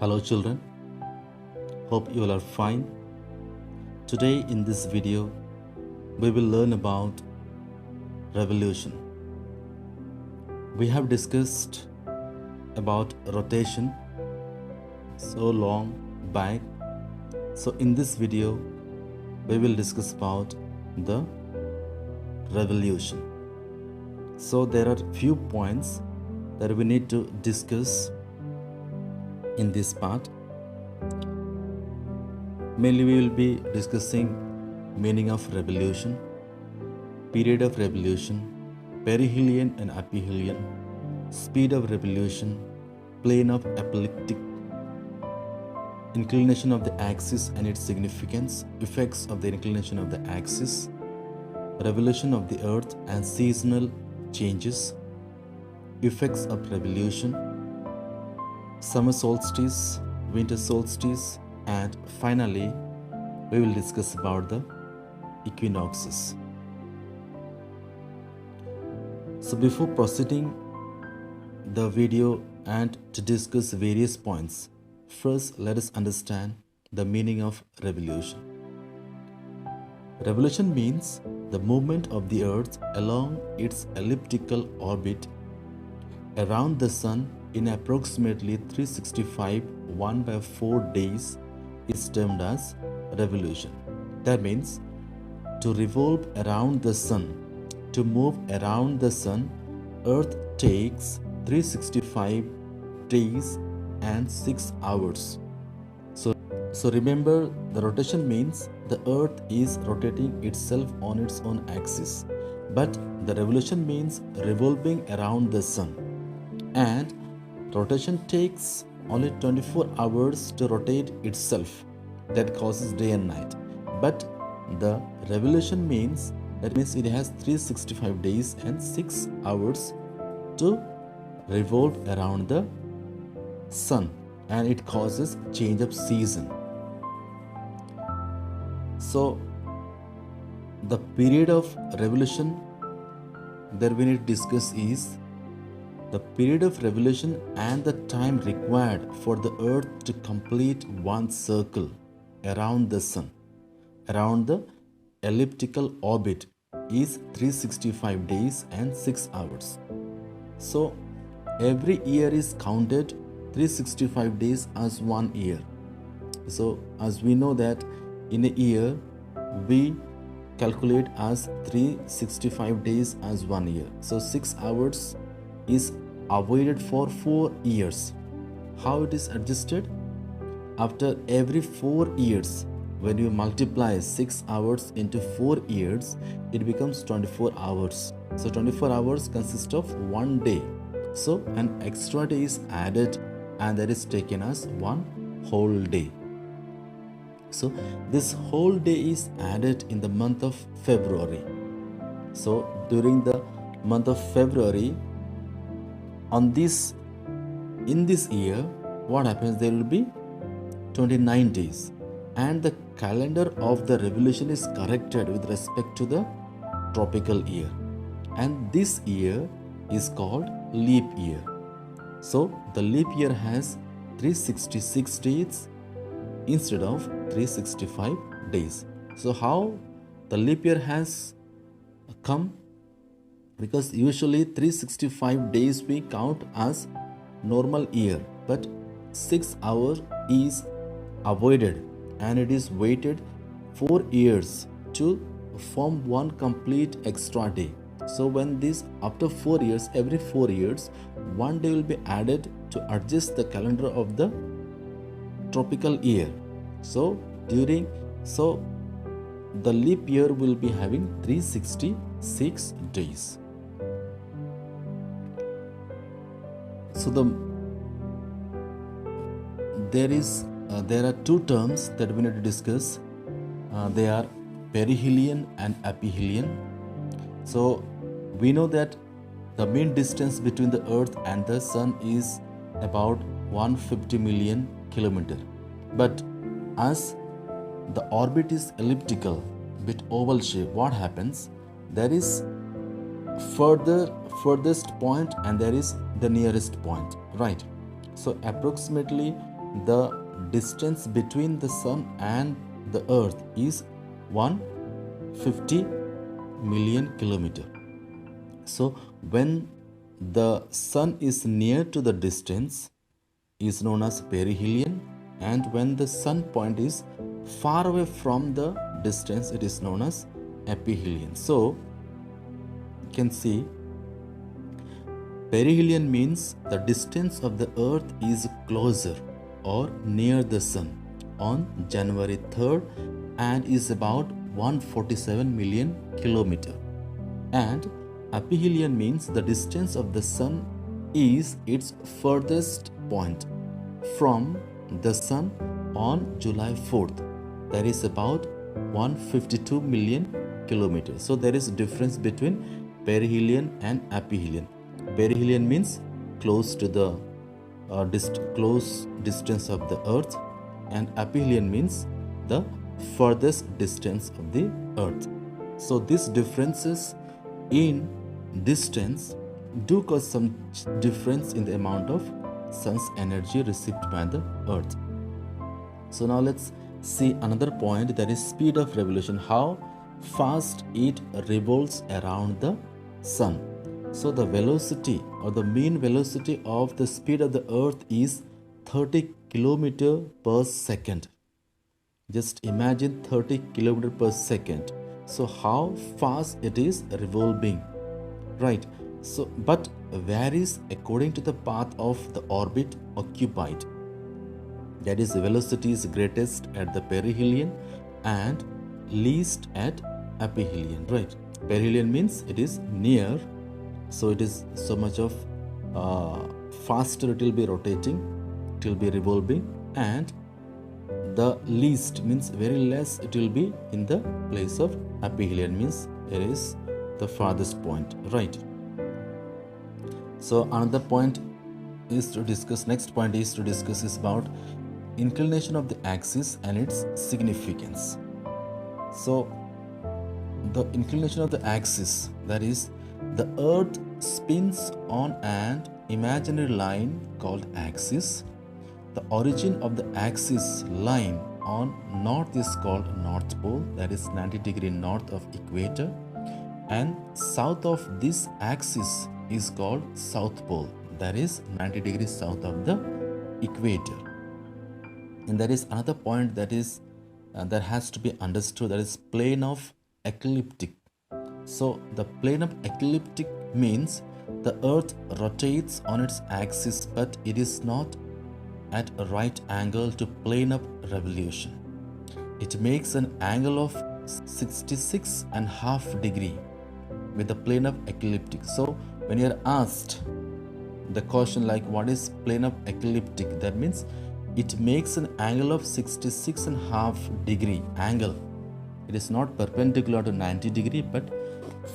Hello children, hope you all are fine. Today in this video, we will learn about revolution. We have discussed about rotation so long back. So in this video, we will discuss about the revolution. So there are few points that we need to discuss in this part. Mainly we will be discussing meaning of revolution, period of revolution, perihelion and aphelion, speed of revolution, plane of elliptic, inclination of the axis and its significance, effects of the inclination of the axis, revolution of the earth and seasonal changes, effects of revolution, summer solstice, winter solstice, and finally we will discuss about the equinoxes. So before proceeding the video and to discuss various points, first let us understand the meaning of revolution. Revolution means the movement of the earth along its elliptical orbit around the sun in approximately 365 1/4 days is termed as revolution. That means to revolve around the sun, to move around the sun, earth takes 365 days and 6 hours. So remember, the rotation means the earth is rotating itself on its own axis, but the revolution means revolving around the sun, and rotation takes only 24 hours to rotate itself. That causes day and night. But the revolution means it has 365 days and 6 hours to revolve around the sun, and it causes change of season. So the period of revolution that we need to discuss is the period of revolution and the time required for the earth to complete one circle around the sun, around the elliptical orbit, is 365 days and 6 hours. So every year is counted 365 days as 1 year. So as we know that in a year we calculate as 365 days as 1 year. So 6 hours is avoided for 4 years. How it is adjusted? After every 4 years, when you multiply 6 hours into 4 years, it becomes 24 hours. So 24 hours consist of 1 day. So an extra day is added, and that is taken as 1 whole day. So this whole day is added in the month of February. So during the month of February, in this year, what happens? There will be 29 days, and the calendar of the revolution is corrected with respect to the tropical year, and this year is called leap year. So the leap year has 366 days instead of 365 days. So how the leap year has come? Because usually 365 days we count as normal year, but 6 hours is avoided, and it is waited 4 years to form one complete extra day. So when this, after 4 years, every 4 years, 1 day will be added to adjust the calendar of the tropical year. So the leap year will be having 366 days. So there are two terms that we need to discuss. They are perihelion and aphelion. So we know that the mean distance between the earth and the sun is about 150 million kilometer. But as the orbit is elliptical with oval shape, what happens? There is furthest point and there is the nearest point, right? So approximately the distance between the sun and the earth is 150 million kilometer. So when the sun is near to the distance is known as perihelion, and when the sun point is far away from the distance it is known as aphelion. So you can see perihelion means the distance of the earth is closer or near the sun on January 3rd and is about 147 million kilometer. And aphelion means the distance of the sun is its furthest point from the sun on July 4th. That is about 152 million kilometers. So there is a difference between perihelion and aphelion. Perihelion means close to the close distance of the earth, and aphelion means the furthest distance of the earth. So these differences in distance do cause some difference in the amount of sun's energy received by the earth. So now let's see another point, that is speed of revolution, how fast it revolves around the sun. So the velocity or the mean velocity of the speed of the earth is 30 km per second. Just imagine 30 km per second. So how fast it is revolving, right? So but varies according to the path of the orbit occupied. That is, the velocity is greatest at the perihelion and least at aphelion, right? Perihelion means it is near, so it is so much of faster it will be rotating, it will be revolving, and the least means very less it will be in the place of aphelion, means it is the farthest point, right? So another point is to discuss, next point is to discuss is about inclination of the axis and its significance. So the inclination of the axis, that is, the earth spins on an imaginary line called axis. The origin of the axis line on north is called north pole, that is 90 degrees north of equator, and south of this axis is called south pole, that is 90 degrees south of the equator. And there is another point that is that has to be understood, that is plane of ecliptic. So the plane of ecliptic means the earth rotates on its axis, but it is not at a right angle to plane of revolution. It makes an angle of 66.5 degree with the plane of ecliptic. So when you are asked the question like what is plane of ecliptic, that means it makes an angle of 66.5 degree angle. It is not perpendicular to 90 degree, but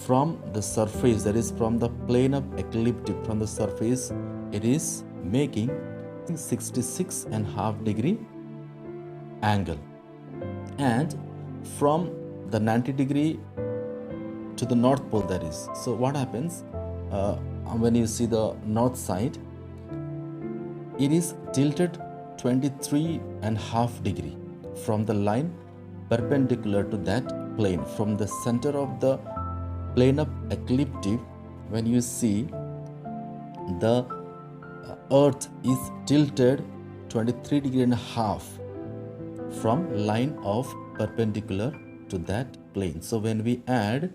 from the surface, that is from the plane of ecliptic, from the surface it is making 66.5 degree angle, and from the 90 degree to the north pole, that is. So what happens when you see the north side, it is tilted 23.5 degree from the line perpendicular to that plane. From the center of the plane of ecliptic, when you see the earth is tilted 23.5 degrees from line of perpendicular to that plane. So when we add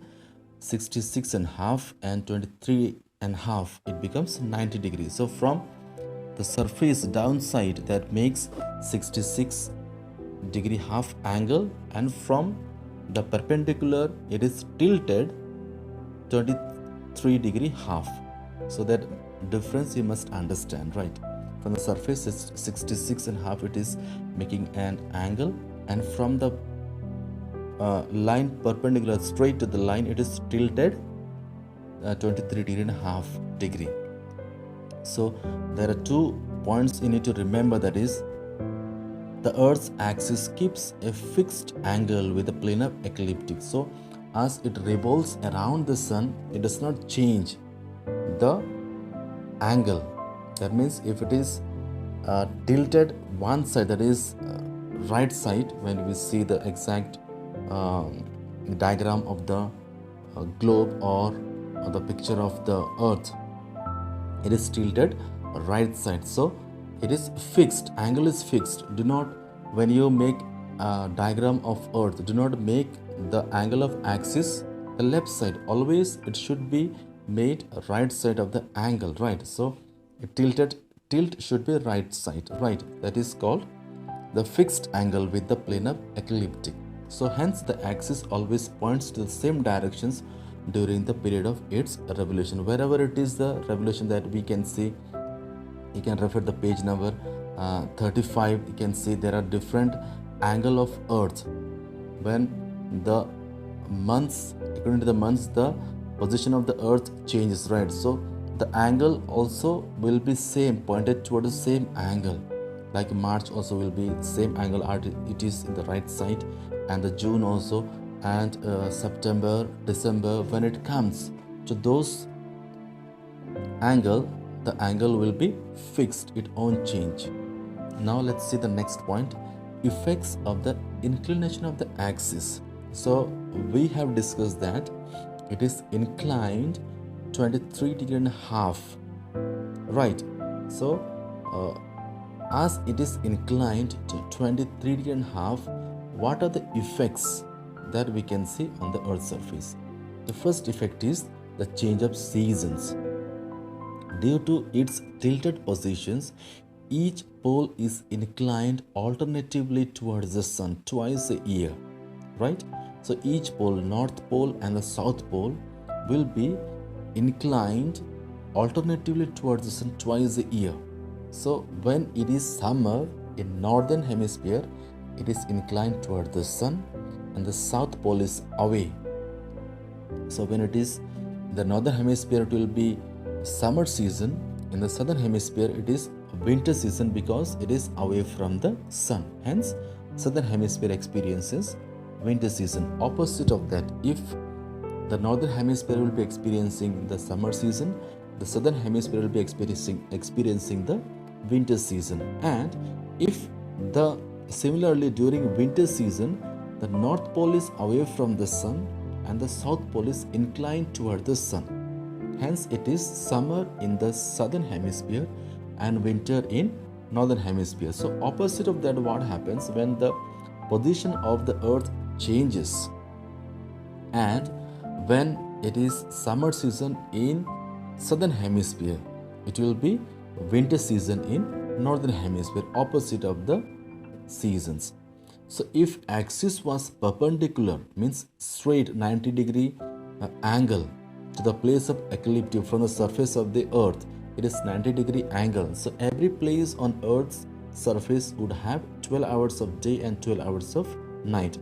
66.5 and 23.5, it becomes 90 degrees. So from the surface downside, that makes 66 degree half angle, and from the perpendicular it is tilted 23 degree half. So that difference you must understand, right? From the surface it's 66.5, it is making an angle, and from the line perpendicular straight to the line, it is tilted 23.5 degree. So there are 2 points you need to remember, that is the earth's axis keeps a fixed angle with the plane of ecliptic. So as it revolves around the sun, it does not change the angle. That means if it is tilted one side, that is right side. When we see the exact diagram of the globe or the picture of the earth, it is tilted right side, so it is fixed, angle is fixed. Do not, when you make a diagram of earth, do not make the angle of axis the left side, always it should be made right side of the angle, right? So tilt should be right side, right? That is called the fixed angle with the plane of ecliptic. So hence the axis always points to the same directions during the period of its revolution. Wherever it is the revolution that we can see, you can refer the page number 35. You can see there are different angle of earth. When the months, according to the months, the position of the earth changes, right? So the angle also will be same, pointed toward the same angle. Like March also will be same angle, it is in the right side, and the June also, and September, December, when it comes to those angle, the angle will be fixed, it won't change. Now let's see the next point, effects of the inclination of the axis. So we have discussed that it is inclined 23.5 degrees, right? So as it is inclined to 23.5 degrees, what are the effects that we can see on the earth's surface? The first effect is the change of seasons. Due to its tilted positions, each pole is inclined alternatively towards the sun twice a year, right? So each pole, North Pole and the South Pole, will be inclined alternatively towards the sun twice a year. So when it is summer in northern hemisphere, it is inclined toward the sun and the South Pole is away. So when it is the northern hemisphere, it will be summer season. In the southern hemisphere, it is winter season because it is away from the sun. Hence, southern hemisphere experiences winter season. Opposite of that, if the northern hemisphere will be experiencing the summer season, the southern hemisphere will be experiencing the winter season. And if the similarly during winter season, the North Pole is away from the sun and the South Pole is inclined toward the sun. Hence, it is summer in the southern hemisphere and winter in northern hemisphere. So opposite of that, what happens when the position of the earth changes, and when it is summer season in southern hemisphere, it will be winter season in northern hemisphere, opposite of the seasons. So if axis was perpendicular, means straight 90-degree angle to the place of ecliptic from the surface of the earth, it is 90-degree angle. So every place on earth's surface would have 12 hours of day and 12 hours of night,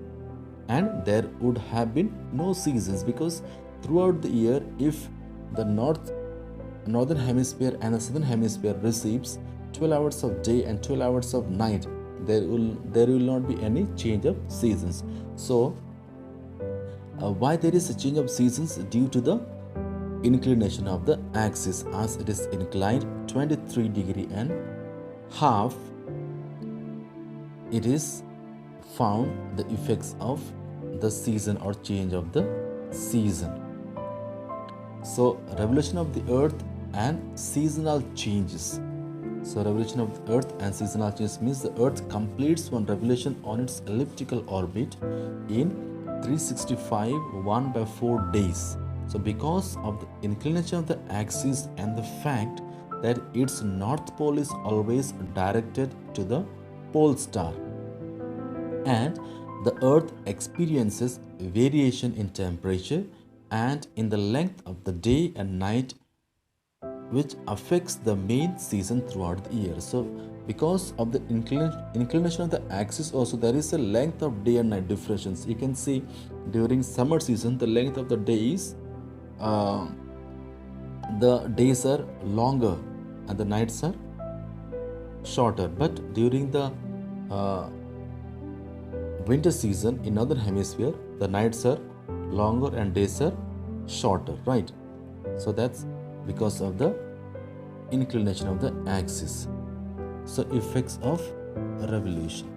and there would have been no seasons, because throughout the year, if the northern hemisphere and the southern hemisphere receives 12 hours of day and 12 hours of night, there will not be any change of seasons. So why there is a change of seasons? Due to the inclination of the axis, as it is inclined 23.5 degrees, it is found the effects of the season or change of the season. So revolution of the earth and seasonal changes. So revolution of the earth and seasonal changes means the earth completes one revolution on its elliptical orbit in 365 1/4 days. So because of the inclination of the axis and the fact that its north pole is always directed to the pole star, and the earth experiences variation in temperature and in the length of the day and night, which affects the main season throughout the year. So because of the inclination of the axis also, there is a length of day and night difference. You can see during summer season, the length of the days, the days are longer and the nights are shorter. But during the winter season in northern hemisphere, the nights are longer and days are shorter, right? So that's because of the inclination of the axis. So effects of revolution.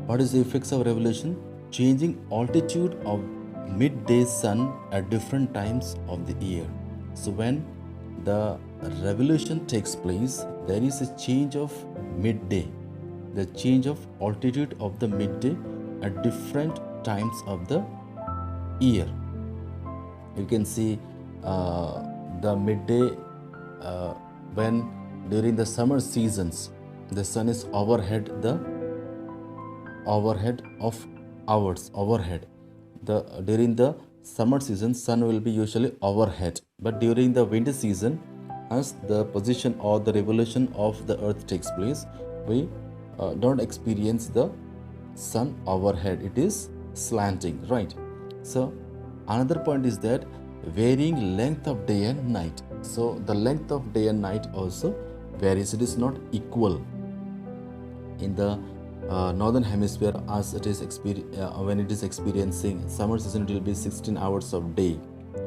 What is the effects of revolution? Changing altitude of midday sun at different times of the year. So when the revolution takes place, there is a change of midday, the change of altitude of the midday at different times of the year. You can see the midday when during the summer seasons the sun is overhead of hours overhead. During the summer season sun will be usually overhead, but during the winter season, as the position or the revolution of the earth takes place, we don't experience the sun overhead, it is slanting, right? So another point is that varying length of day and night. So the length of day and night also varies, it is not equal. In the northern hemisphere, as it is when it is experiencing summer season, it will be 16 hours of day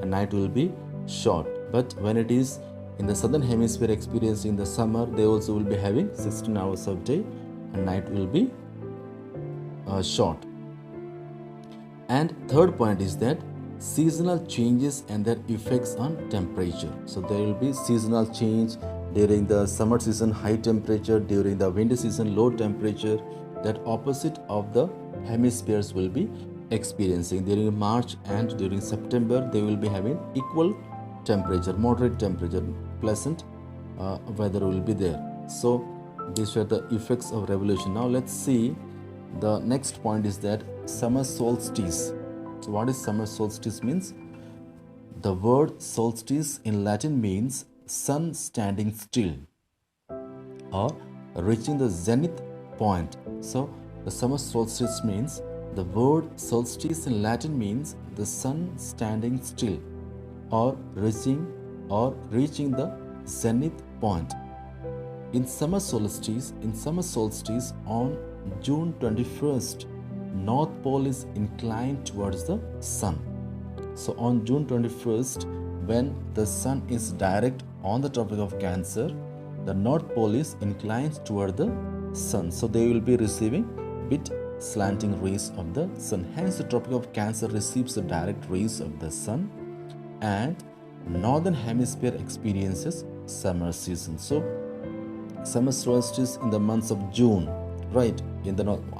and night will be short. But when it is in the southern hemisphere experiencing the summer, they also will be having 16 hours of day and night will be short. And third point is that seasonal changes and their effects on temperature. So there will be seasonal change during the summer season, high temperature, during the winter season, low temperature, that opposite of the hemispheres will be experiencing. During March and during September, they will be having equal temperature, moderate temperature, pleasant weather will be there. So these were the effects of revolution. Now let's see, the next point is that summer solstice. So what is summer solstice means? The word solstice in Latin means sun standing still or reaching the zenith point. So the summer solstice means, the word solstice in Latin means the sun standing still or reaching the zenith point. In summer solstice on June 21st, North Pole is inclined towards the sun. So on June 21st, when the sun is direct on the Tropic of Cancer, the North Pole is inclined toward the sun. So they will be receiving bit slanting rays of the sun. Hence the Tropic of Cancer receives the direct rays of the sun, and Northern Hemisphere experiences summer season. So summer solstice in the months of June, right?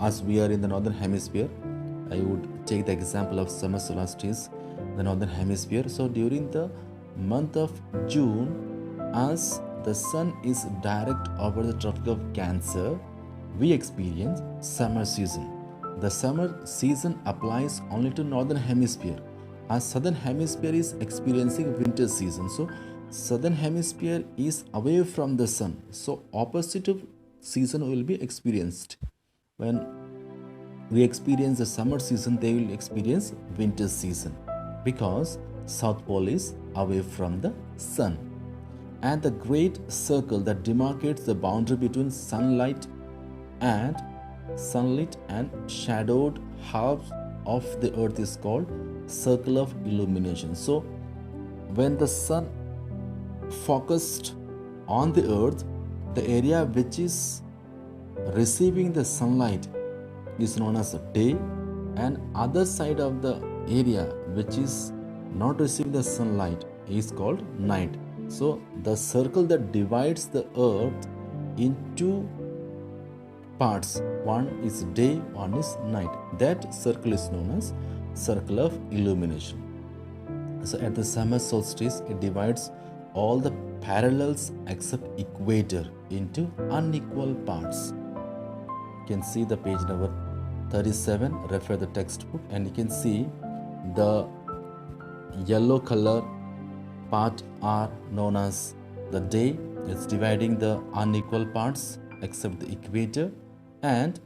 As we are in the Northern Hemisphere, I would take the example of summer solstice in the Northern Hemisphere. So during the month of June, as the sun is direct over the Tropic of Cancer, we experience summer season. The summer season applies only to Northern Hemisphere, as Southern Hemisphere is experiencing winter season. So Southern Hemisphere is away from the sun, so opposite of season will be experienced. When we experience the summer season, they will experience winter season, because South Pole is away from the sun. And the great circle that demarcates the boundary between sunlit and shadowed halves of the earth is called circle of illumination. So when the sun focused on the earth, the area which is receiving the sunlight is known as day, and other side of the area which is not receiving the sunlight is called night. So the circle that divides the earth into parts, one is day, one is night, that circle is known as circle of illumination. So at the summer solstice, it divides all the parallels except equator into unequal parts. You can see the page number 37, refer the textbook, and you can see the yellow color part are known as the day. It's dividing the unequal parts except the equator, and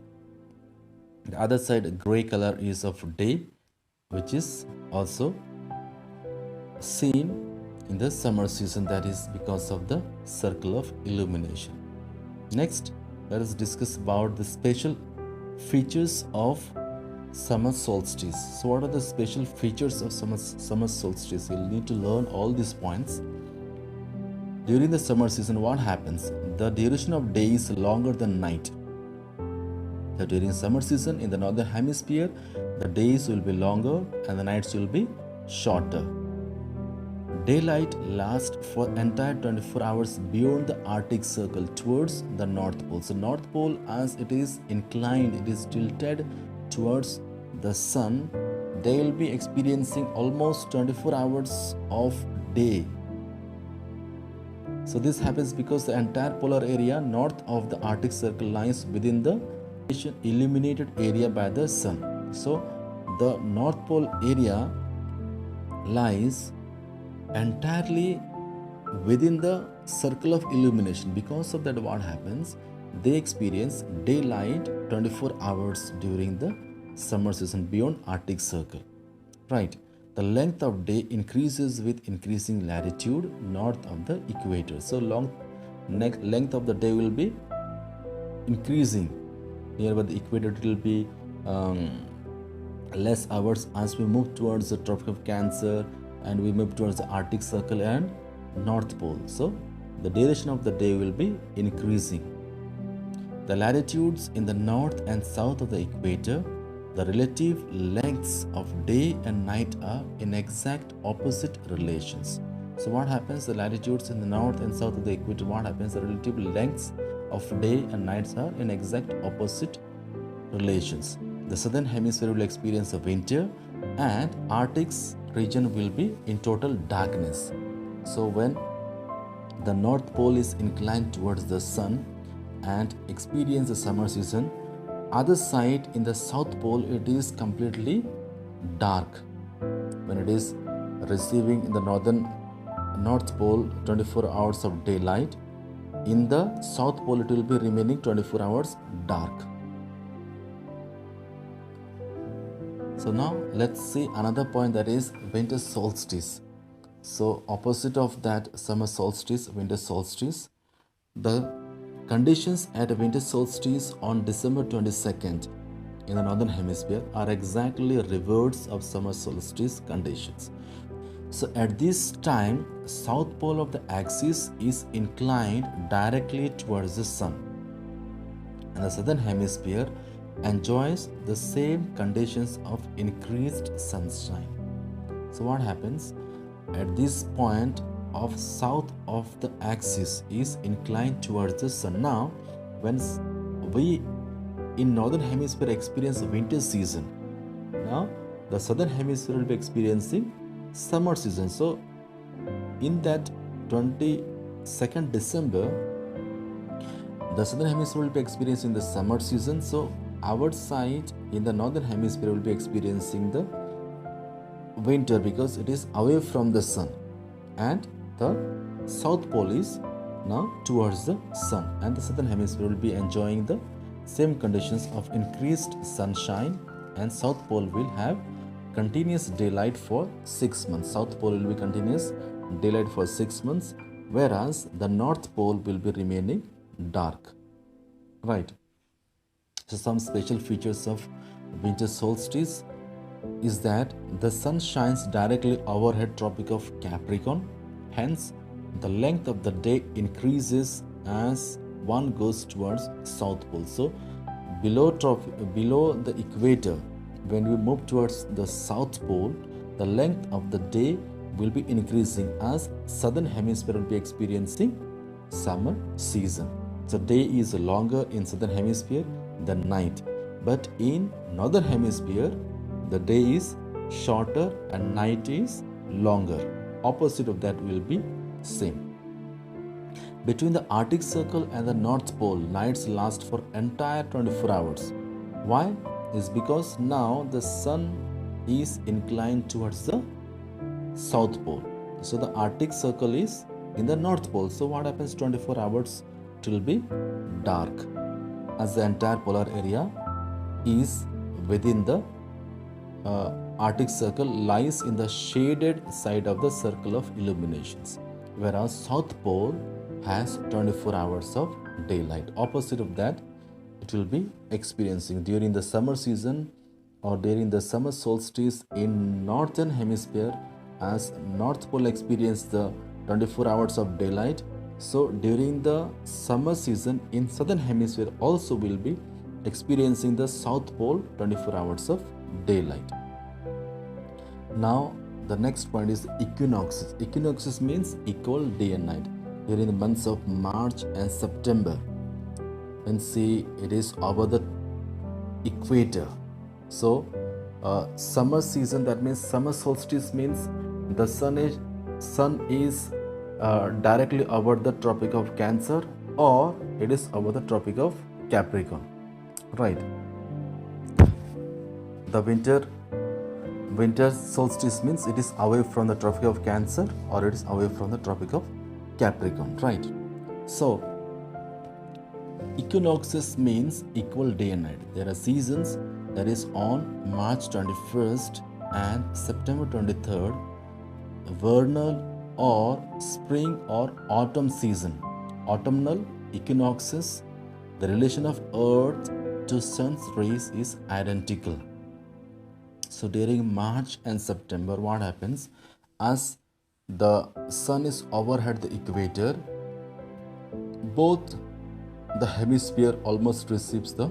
the other side gray color is of day, which is also seen in the summer season, that is because of the circle of illumination. Next, let us discuss about the special features of summer solstice. So what are the special features of summer solstice? You'll need to learn all these points. During the summer season, what happens? The duration of day is longer than night. So during summer season in the northern hemisphere, the days will be longer and the nights will be shorter. Daylight lasts for entire 24 hours beyond the Arctic Circle towards the North Pole. So North Pole, as it is inclined, it is tilted towards the sun, they will be experiencing almost 24 hours of day. So this happens because the entire polar area north of the Arctic Circle lies within the illuminated area by the sun. So the North Pole area lies entirely within the circle of illumination. Because of that, what happens? They experience daylight 24 hours during the summer season beyond Arctic Circle. Right. The length of day increases with increasing latitude north of the equator. So length of the day will be increasing. Nearby the equator, it will be less hours as we move towards the Tropic of Cancer and we move towards the Arctic Circle and North Pole. So the duration of the day will be increasing. The latitudes in the north and south of the equator, the relative lengths of day and night are in exact opposite relations. So what happens? The latitudes in the north and south of the equator, what happens? The relative lengths of day and nights are in exact opposite relations. The southern hemisphere will experience a winter and Arctic's region will be in total darkness. So when the North Pole is inclined towards the sun and experience the summer season, other side in the South Pole it is completely dark. When it is receiving in the North Pole 24 hours of daylight, in the South Pole it will be remaining 24 hours dark. So now let's see another point, that is winter solstice. So opposite of that summer solstice, winter solstice, the conditions at winter solstice on December 22nd in the northern hemisphere are exactly reverse of summer solstice conditions. So at this time, south pole of the axis is inclined directly towards the sun, and the southern hemisphere enjoys the same conditions of increased sunshine. So what happens? At this point of south of the axis is inclined towards the sun. Now when we in northern hemisphere experience winter season, now the southern hemisphere will be experiencing summer season. So in that 22nd December, the southern hemisphere will be experiencing the summer season. So our side in the northern hemisphere will be experiencing the winter because it is away from the sun, and the south pole is now towards the sun, and the southern hemisphere will be enjoying the same conditions of increased sunshine, and south pole will have continuous daylight for 6 months. South pole will be continuous daylight for 6 months, whereas the north pole will be remaining dark. Right. So some special features of winter solstice is that the sun shines directly overhead Tropic of Capricorn. Hence, the length of the day increases as one goes towards South Pole. So, below the equator, when we move towards the South Pole, the length of the day will be increasing as Southern Hemisphere will be experiencing summer season. So, day is longer in Southern Hemisphere than night, but in Northern Hemisphere, the day is shorter and night is longer. Opposite of that will be same. Between the Arctic Circle and the North Pole, nights last for entire 24 hours. Why? Is because now the sun is inclined towards the South Pole. So the Arctic Circle is in the North Pole. So what happens? 24 hours it will be dark, as the entire polar area is within the Arctic Circle, lies in the shaded side of the circle of illuminations, whereas South Pole has 24 hours of daylight. Opposite of that, it will be experiencing during the summer season or during the summer solstice in northern hemisphere, as North Pole experience the 24 hours of daylight. So during the summer season in southern hemisphere also will be experiencing the South Pole 24 hours of daylight. Now the next point is equinoxes. Equinoxes means equal day and night during the months of March and September. And see, it is over the equator. So summer season, that means summer solstice means the sun is directly over the Tropic of Cancer, or it is over the Tropic of Capricorn, right? The winter solstice means it is away from the Tropic of Cancer, or it is away from the Tropic of Capricorn, right? So equinoxes means equal day and night. There are seasons, that is on March 21st and September 23rd, vernal or spring or autumn season. Autumnal equinoxes, the relation of earth to sun's rays is identical. So during March and September, what happens? As the sun is overhead the equator, both the hemisphere almost receives the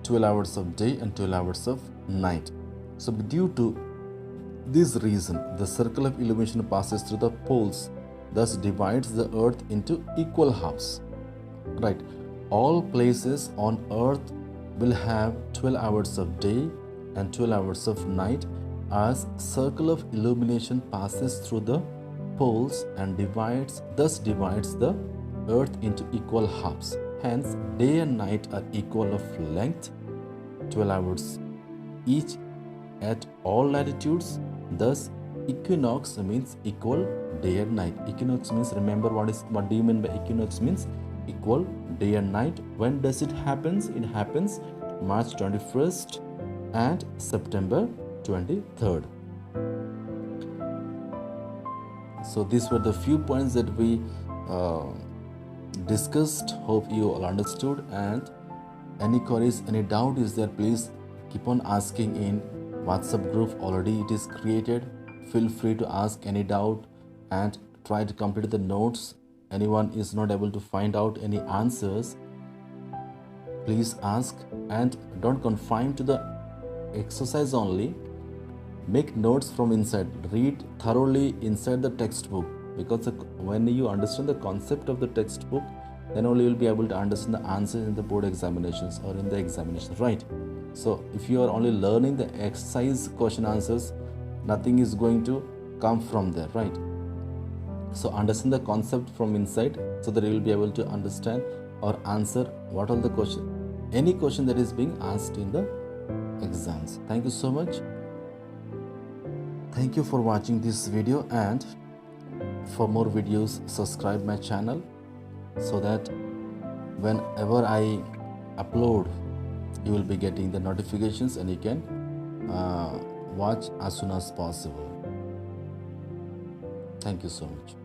12 hours of day and 12 hours of night. So due to this reason, the circle of illumination passes through the poles, thus divides the earth into equal halves, right? All places on earth will have 12 hours of day and 12 hours of night, as circle of illumination passes through the poles and thus divides the earth into equal halves. Hence, day and night are equal of length, 12 hours each at all latitudes. Thus, equinox means equal day and night. Equinox means, remember what do you mean by equinox means? Equal day and night. When does it happens? It happens March 21st and September 23rd. So these were the few points that we discussed. Hope you all understood, and any queries, any doubt is there, please keep on asking in WhatsApp group. Already it is created. Feel free to ask any doubt and try to complete the notes. Anyone is not able to find out any answers, please ask, and don't confine to the exercise only. Make notes from inside. Read thoroughly inside the textbook, because when you understand the concept of the textbook, then only you will be able to understand the answers in the board examinations or in the examinations, right? So if you are only learning the exercise question answers, nothing is going to come from there, right? So understand the concept from inside, so that you will be able to understand or answer what are the question, any question that is being asked in the exams. Thank you so much. Thank you for watching this video, and for more videos subscribe my channel, so that whenever I upload you will be getting the notifications and you can watch as soon as possible. Thank you so much.